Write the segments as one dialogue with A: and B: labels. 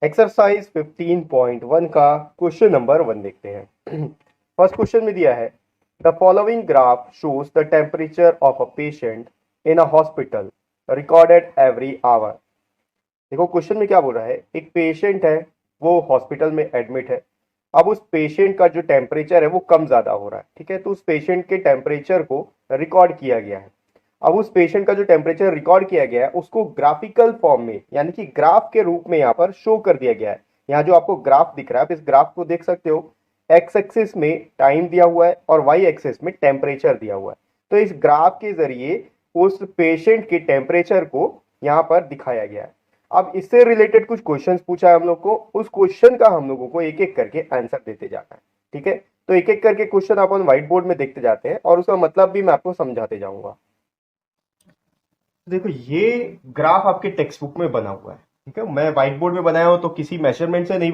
A: Exercise 15.1 का question number 1 देखते हैं। फर्स्ट क्वेश्चन में दिया है the following graph shows the temperature of a patient in a hospital recorded every hour. देखो क्वेश्चन में क्या बोल रहा है, एक पेशेंट है, वो हॉस्पिटल में एडमिट है। अब उस पेशेंट का जो टेम्परेचर है वो कम ज्यादा हो रहा है, ठीक है। तो उस पेशेंट के टेम्परेचर को रिकॉर्ड किया गया है। अब उस पेशेंट का जो टेम्परेचर रिकॉर्ड किया गया है उसको ग्राफिकल फॉर्म में यानी कि ग्राफ के रूप में यहाँ पर शो कर दिया गया है। यहाँ जो आपको ग्राफ दिख रहा है, आप इस ग्राफ को देख सकते हो। एक्स एक्सिस में टाइम दिया हुआ है और वाई एक्सिस में टेम्परेचर दिया हुआ है। तो इस ग्राफ के जरिए उस पेशेंट के टेम्परेचर को यहाँ पर दिखाया गया है। अब इससे रिलेटेड कुछ क्वेश्चंस पूछा है हम लोग को, उस क्वेश्चन का हम लोगों को एक एक करके आंसर देते जाना है, ठीक है। तो एक एक करके क्वेश्चन अपन व्हाइट बोर्ड में देखते जाते हैं और उसका मतलब भी मैं आपको समझाते जाऊंगा। देखो ये ग्राफ आपके टेक्स्ट बुक में बना हुआ है, ठीक है। मैं व्हाइट बोर्ड में बनाया हूं तो किसी मेजरमेंट से नहीं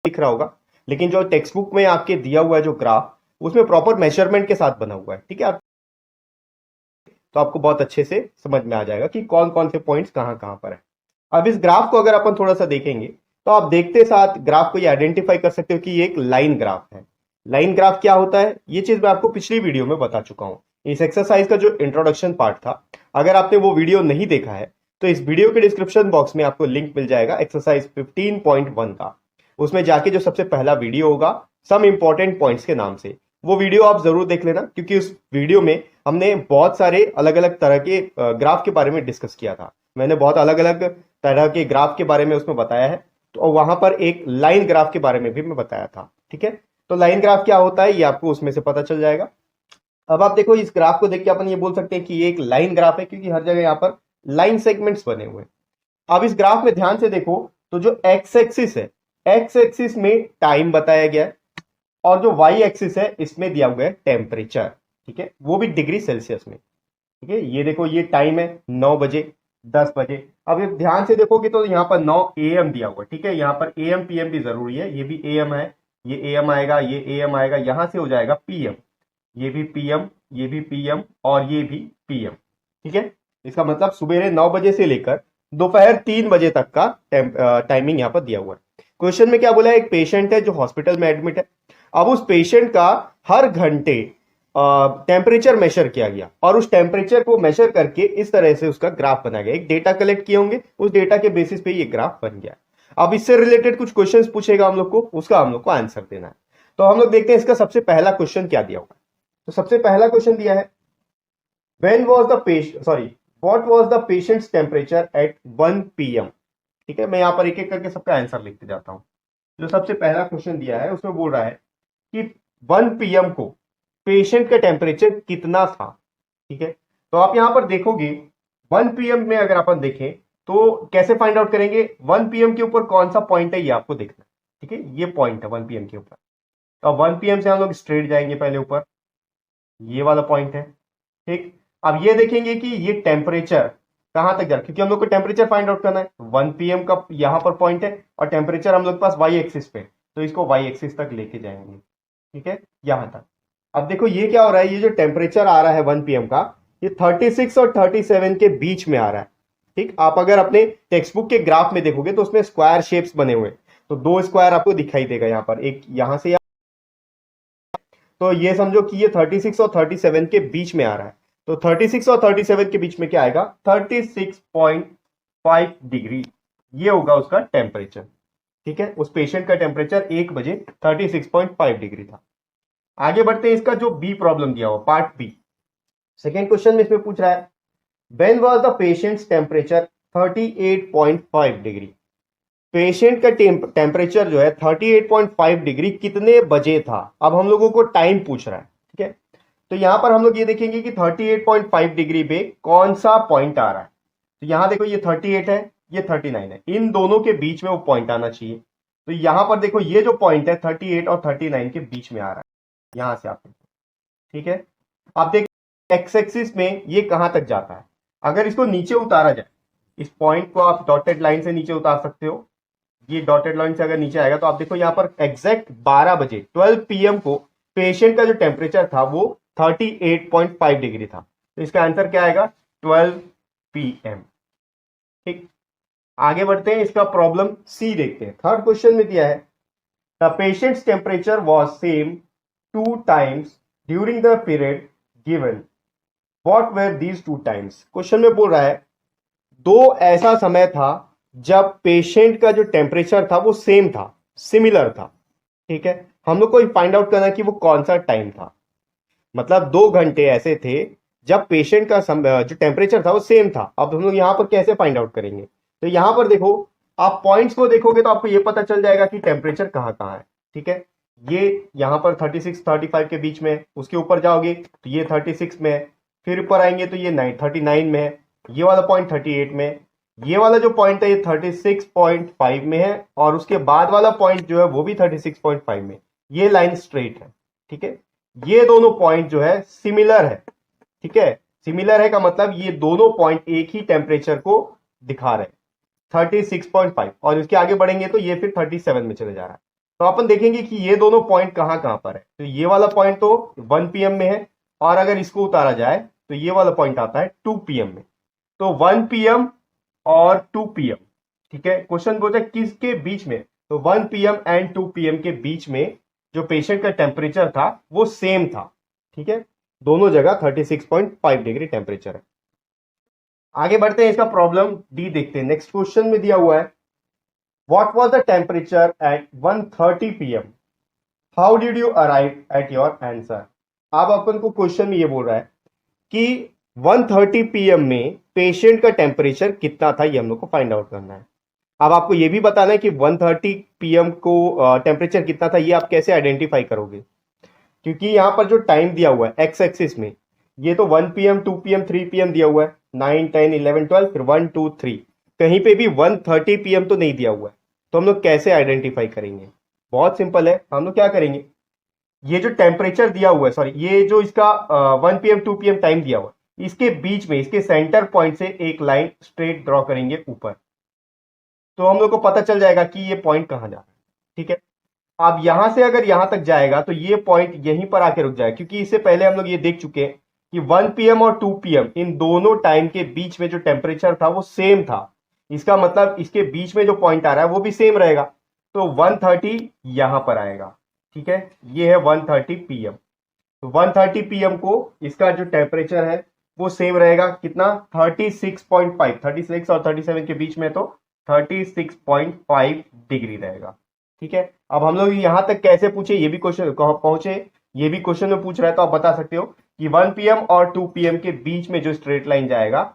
A: दिख रहा होगा, लेकिन जो टेक्स्ट बुक में आपके दिया हुआ है जो ग्राफ, उसमें प्रॉपर मेजरमेंट के साथ बना हुआ है, ठीक है। तो आपको बहुत अच्छे से समझ में आ जाएगा कि कौन कौन से पॉइंट्स कहां कहां पर है। अब इस ग्राफ को अगर अपन थोड़ा सा देखेंगे तो आप देखते साथ ग्राफ को ये आइडेंटिफाई कर सकते हो कि ये एक लाइन ग्राफ है। लाइन ग्राफ क्या होता है, ये चीज मैं आपको पिछली वीडियो में बता चुका हूं। इस एक्सरसाइज का जो इंट्रोडक्शन पार्ट था, अगर आपने वो वीडियो नहीं देखा है तो इस वीडियो के डिस्क्रिप्शन बॉक्स में आपको लिंक मिल जाएगा एक्सरसाइज 15.1 का। उसमें जाके जो सबसे पहला वीडियो होगा सम इंपॉर्टेंट पॉइंट्स के नाम से, वो वीडियो आप जरूर देख लेना, क्योंकि उस वीडियो में हमने बहुत सारे अलग अलग तरह के ग्राफ के बारे में डिस्कस किया था। मैंने बहुत अलग अलग तरह के ग्राफ के बारे में उसमें बताया है। तो वहां पर एक लाइन ग्राफ के बारे में भी मैं बताया था, ठीक है। तो लाइन ग्राफ क्या होता है ये आपको उसमें से पता चल जाएगा। अब आप देखो इस ग्राफ को देख के अपन ये बोल सकते हैं कि ये एक लाइन ग्राफ है, क्योंकि हर जगह यहाँ पर लाइन सेगमेंट्स बने हुए हैं। अब इस ग्राफ में ध्यान से देखो तो जो एक्स एक्सिस है, एक्स एक्सिस में टाइम बताया गया है और जो वाई एक्सिस है इसमें दिया हुआ है टेम्परेचर, ठीक है, वो भी डिग्री सेल्सियस में, ठीक है। ये देखो ये टाइम है 9 बजे 10 बजे। अब ये ध्यान से देखोगे तो यहाँ पर 9 AM दिया हुआ है, ठीक है। यहाँ पर AM PM भी जरूरी है, ये भी AM है, ये AM आएगा, ये AM आएगा, यहां से हो जाएगा PM, ये भी PM, ये भी PM और ये भी PM, ठीक है। इसका मतलब सुबह 9 बजे से लेकर दोपहर 3 बजे तक का टाइमिंग यहाँ पर दिया हुआ है। क्वेश्चन में क्या बोला है, एक पेशेंट है जो हॉस्पिटल में एडमिट है। अब उस पेशेंट का हर घंटे टेम्परेचर मेजर किया गया और उस टेम्परेचर को मेजर करके इस तरह से उसका ग्राफ बना गया। एक डेटा कलेक्ट किए होंगे, उस डेटा के बेसिस पे ये ग्राफ बन गया। अब इससे रिलेटेड कुछ क्वेश्चंस पूछेगा हम लोग को, उसका हम लोग को आंसर देना है। तो हम लोग देखते हैं इसका सबसे पहला क्वेश्चन क्या दिया होगा। तो सबसे पहला क्वेश्चन दिया है when was the patient sorry what was the patients temperature at 1 PM, ठीक है। मैं यहां पर एक एक करके सबका आंसर लिखते जाता हूं। जो सबसे पहला क्वेश्चन दिया है उसमें बोल रहा है कि 1 PM को पेशेंट का टेम्परेचर कितना था, ठीक है। तो आप यहां पर देखोगे 1 PM में अगर अपन देखें तो कैसे फाइंड आउट करेंगे, 1 PM के ऊपर कौन सा पॉइंट है ये आपको देखना, ठीक है। ये पॉइंट है 1 PM के ऊपर। तो 1 PM से हम लोग स्ट्रेट जाएंगे पहले ऊपर, ये वाला पॉइंट है, ठीक। अब ये देखेंगे कि ये टेम्परेचर कहां तक जा रहा है, क्योंकि हम लोग को टेम्परेचर फाइंड आउट करना है। 1 PM का यहां पर पॉइंट है और टेम्परेचर हम लोग के पास वाई एक्सिस पे, तो इसको वाई एक्सिस तक लेके जाएंगे, ठीक है, यहां तक। अब देखो ये क्या हो रहा है, ये जो टेम्परेचर आ रहा है 1 PM का, ये 36 और 37 के बीच में आ रहा है, ठीक। आप अगर अपने टेक्स्ट बुक के ग्राफ में देखोगे तो उसमें स्क्वायर शेप्स बने हुए, तो 2 स्क्वायर आपको दिखाई देगा यहां पर, एक यहां से, तो ये समझो कि ये 36 और 37 के बीच में आ रहा है। तो 36 और 37 के बीच में क्या आएगा, 36.5 डिग्री, ये होगा उसका टेम्परेचर, ठीक है। उस पेशेंट का टेम्परेचर 1 बजे 36.5 डिग्री था। आगे बढ़ते हैं, इसका जो बी प्रॉब्लम दिया हुआ पार्ट बी, सेकेंड क्वेश्चन में इसमें पूछ रहा है when was the patients temperature 38.5 degree. Patient का टेम्परेचर जो है 38.5 डिग्री कितने बजे था। अब हम लोगों को टाइम पूछ रहा है, ठीक है। तो यहां पर हम लोग ये देखेंगे कि 38.5 डिग्री पे कौन सा पॉइंट आ रहा है। तो यहां देखो ये 38 है, ये 39 है, इन दोनों के बीच में वो पॉइंट आना चाहिए। तो यहां पर देखो ये जो पॉइंट है 38 और 39 के बीच में आ रहा है, यहां से आप देखो, ठीक है। आप देखिए एक्स एक्सिस में ये कहां तक जाता है। अगर इसको नीचे उतारा जाए, इस पॉइंट को आप डॉटेड लाइन से नीचे उतार सकते हो। ये डॉटेड लाइन से अगर नीचे आएगा तो आप देखो यहां पर एग्जैक्ट 12 बजे 12 PM को पेशेंट का जो टेम्परेचर था वो 38.5 डिग्री था। तो इसका आंसर क्या आएगा, 12 PM, ठीक। आगे बढ़ते हैं, इसका प्रॉब्लम सी देखते हैं। थर्ड क्वेश्चन में दिया है the patients temperature was same 2 times during the period given, what were these 2 times. Question में बोल रहा है दो ऐसा समय था जब पेशेंट का जो टेम्परेचर था वो सेम था, सिमिलर था। ठीक है, हम लोग को फाइंड आउट करना है कि वो कौन सा टाइम था। मतलब 2 घंटे ऐसे थे जब पेशेंट का जो टेम्परेचर था वो सेम था। अब हम लोग यहां पर कैसे फाइंड आउट करेंगे, तो यहां पर देखो, आप पॉइंट्स को देखोगे तो आपको ये पता चल जाएगा कि टेम्परेचर कहाँ कहाँ है। ठीक है, ये यहां पर 36 35 के बीच में, उसके ऊपर जाओगे तो ये 36 में है, फिर ऊपर आएंगे तो ये 39 में है, ये वाला पॉइंट 38 में, ये वाला जो पॉइंट है ये 36.5 में है, और उसके बाद वाला पॉइंट जो है वो भी 36.5 में। ये लाइन स्ट्रेट है। ठीक है, ये दोनों पॉइंट जो है सिमिलर है। ठीक है, सिमिलर है का मतलब ये दोनों पॉइंट एक ही टेम्परेचर को दिखा रहे हैं, 36.5, और इसके आगे बढ़ेंगे तो ये फिर 37 में चले जा रहा है। तो अपन देखेंगे कि ये दोनों पॉइंट कहां कहां पर है। तो ये वाला पॉइंट तो 1 PM में है, और अगर इसको उतारा जाए तो ये वाला पॉइंट आता है 2 PM में। तो 1 PM और 2 PM। ठीक है, क्वेश्चन पूछा किसके बीच में, तो 1 PM एंड 2 PM के बीच में जो पेशेंट का टेम्परेचर था वो सेम था। ठीक है, दोनों जगह 36.5 डिग्री टेम्परेचर है। आगे बढ़ते हैं, इसका प्रॉब्लम डी देखते हैं। नेक्स्ट क्वेश्चन में दिया हुआ है what was the temperature at 1:30 PM, how did you arrive at your answer. अब अपन को क्वेश्चन में ये बोल रहा है कि 1:30 PM में पेशेंट का टेम्परेचर कितना था, ये हम लोग को फाइंड आउट करना है। अब आपको ये भी बताना है कि 1:30 PM को टेम्परेचर कितना था, ये आप कैसे आइडेंटिफाई करोगे, क्योंकि यहां पर जो टाइम दिया हुआ है एक्स एक्सिस में, ये तो 1 PM 2 PM 3 PM दिया हुआ है, 9 10 11 12, फिर 1 2 3, कहीं पे भी 1:30 PM तो नहीं दिया हुआ है। तो हम लोग कैसे आइडेंटिफाई करेंगे, बहुत सिंपल है। हम लोग क्या करेंगे, ये जो टेम्परेचर दिया हुआ है, सॉरी ये जो इसका 1 PM 2 PM टाइम दिया हुआ है, इसके बीच में, इसके सेंटर पॉइंट से एक लाइन स्ट्रेट ड्रॉ करेंगे ऊपर, तो हम लोग को पता चल जाएगा कि ये पॉइंट कहां जा रहा है। ठीक है, अब यहां से अगर यहां तक जाएगा तो ये पॉइंट यहीं पर आके रुक जाएगा, क्योंकि इससे पहले हम लोग ये देख चुके हैं कि 1 PM और 2 PM इन दोनों टाइम के बीच में जो टेम्परेचर था वो सेम था। इसका मतलब इसके बीच में जो पॉइंट आ रहा है वो भी सेम रहेगा, तो 1:30 यहां पर आएगा। ठीक है, ये है 1:30 PM। तो 1:30 PM को इसका जो टेम्परेचर है वो सेम रहेगा, कितना, 36.5, 36 और 37 के बीच में, तो 36.5 डिग्री रहेगा। ठीक है, अब हम लोग यहां तक कैसे पूछे, ये भी क्वेश्चन पहुंचे, ये भी क्वेश्चन में पूछ रहा है, तो आप बता सकते हो कि 1 PM और 2 PM के बीच में जो स्ट्रेट लाइन जाएगा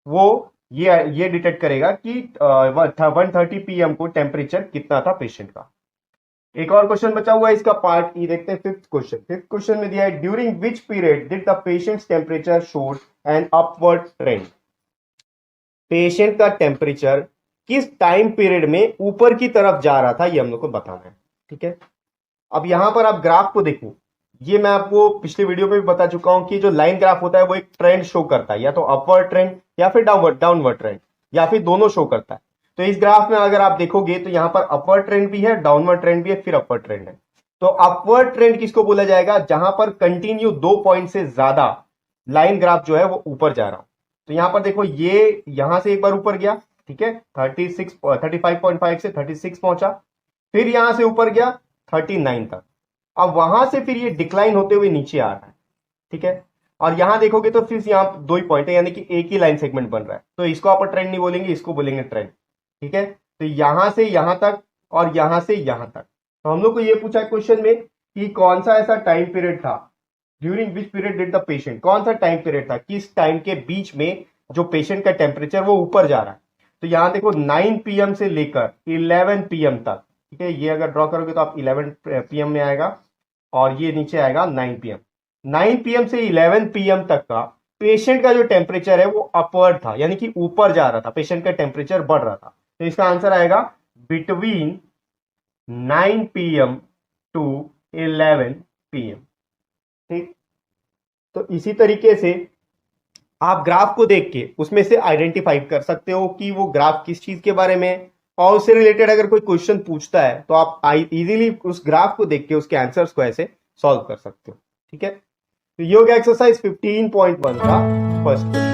A: वो ये डिटेक्ट करेगा कि 1:30 PM को टेम्परेचर कितना था पेशेंट का। एक और क्वेश्चन बचा हुआ है, इसका पार्ट ई देखते हैं। फिफ्थ क्वेश्चन में दिया है during which period did the patients temperature showed an upward trend. Patient का टेम्परेचर किस टाइम पीरियड में ऊपर की तरफ जा रहा था, ये हम लोग को बताना है। ठीक है, अब यहां पर आप ग्राफ को देखो, ये मैं आपको पिछले वीडियो में भी बता चुका हूं कि जो लाइन ग्राफ होता है वो एक ट्रेंड शो करता है, या तो अपवर्ड ट्रेंड या फिर डाउनवर्ड ट्रेंड, या फिर दोनों शो करता है। तो इस ग्राफ में अगर आप देखोगे तो यहां पर अपवर्ड ट्रेंड भी है, डाउनवर्ड ट्रेंड भी है, फिर अपवर्ड ट्रेंड है। तो अपवर्ड ट्रेंड किसको बोला जाएगा, जहां पर कंटिन्यू 2 पॉइंट से ज्यादा लाइन ग्राफ जो है वो ऊपर जा रहा हो। तो यहां पर देखो, ये यहां से एक बार ऊपर गया, ठीक है, 35.5 से 36 पहुंचा, फिर यहां से ऊपर गया 39 तक, अब वहां से फिर ये डिक्लाइन होते हुए नीचे आ रहा है। ठीक है, और यहां देखोगे तो फिर यहां 2 ही पॉइंट है, यानी कि एक ही लाइन सेगमेंट बन रहा है, तो इसको आप ट्रेंड नहीं बोलेंगे, इसको बोलेंगे ट्रेंड। ठीक है, तो यहां से यहां तक और यहां से यहां तक। तो हम लोग को ये पूछा क्वेश्चन में कि कौन सा ऐसा टाइम पीरियड था, during which period did the patient, कौन सा टाइम पीरियड था, किस टाइम के बीच में जो पेशेंट का टेम्परेचर वो ऊपर जा रहा है। तो यहां देखो 9 PM से लेकर 11 PM तक। ठीक है, ये अगर ड्रॉ करोगे तो आप 11 PM में आएगा, और ये नीचे आएगा 9 PM। 9 PM से 11 PM तक का पेशेंट का जो टेम्परेचर है वो अपवर्ड था, यानी कि ऊपर जा रहा था, पेशेंट का टेम्परेचर बढ़ रहा था। तो इसका आंसर आएगा बिटवीन 9 PM टू 11 PM। ठीक, तो इसी तरीके से आप ग्राफ को देख के उसमें से आइडेंटिफाई कर सकते हो कि वो ग्राफ किस चीज के बारे में, और उससे रिलेटेड अगर कोई क्वेश्चन पूछता है तो आप इजीली उस ग्राफ को देख के उसके आंसर्स को ऐसे सॉल्व कर सकते हो। ठीक है, तो ये हो गया एक्सरसाइज 15.1 का फर्स्ट।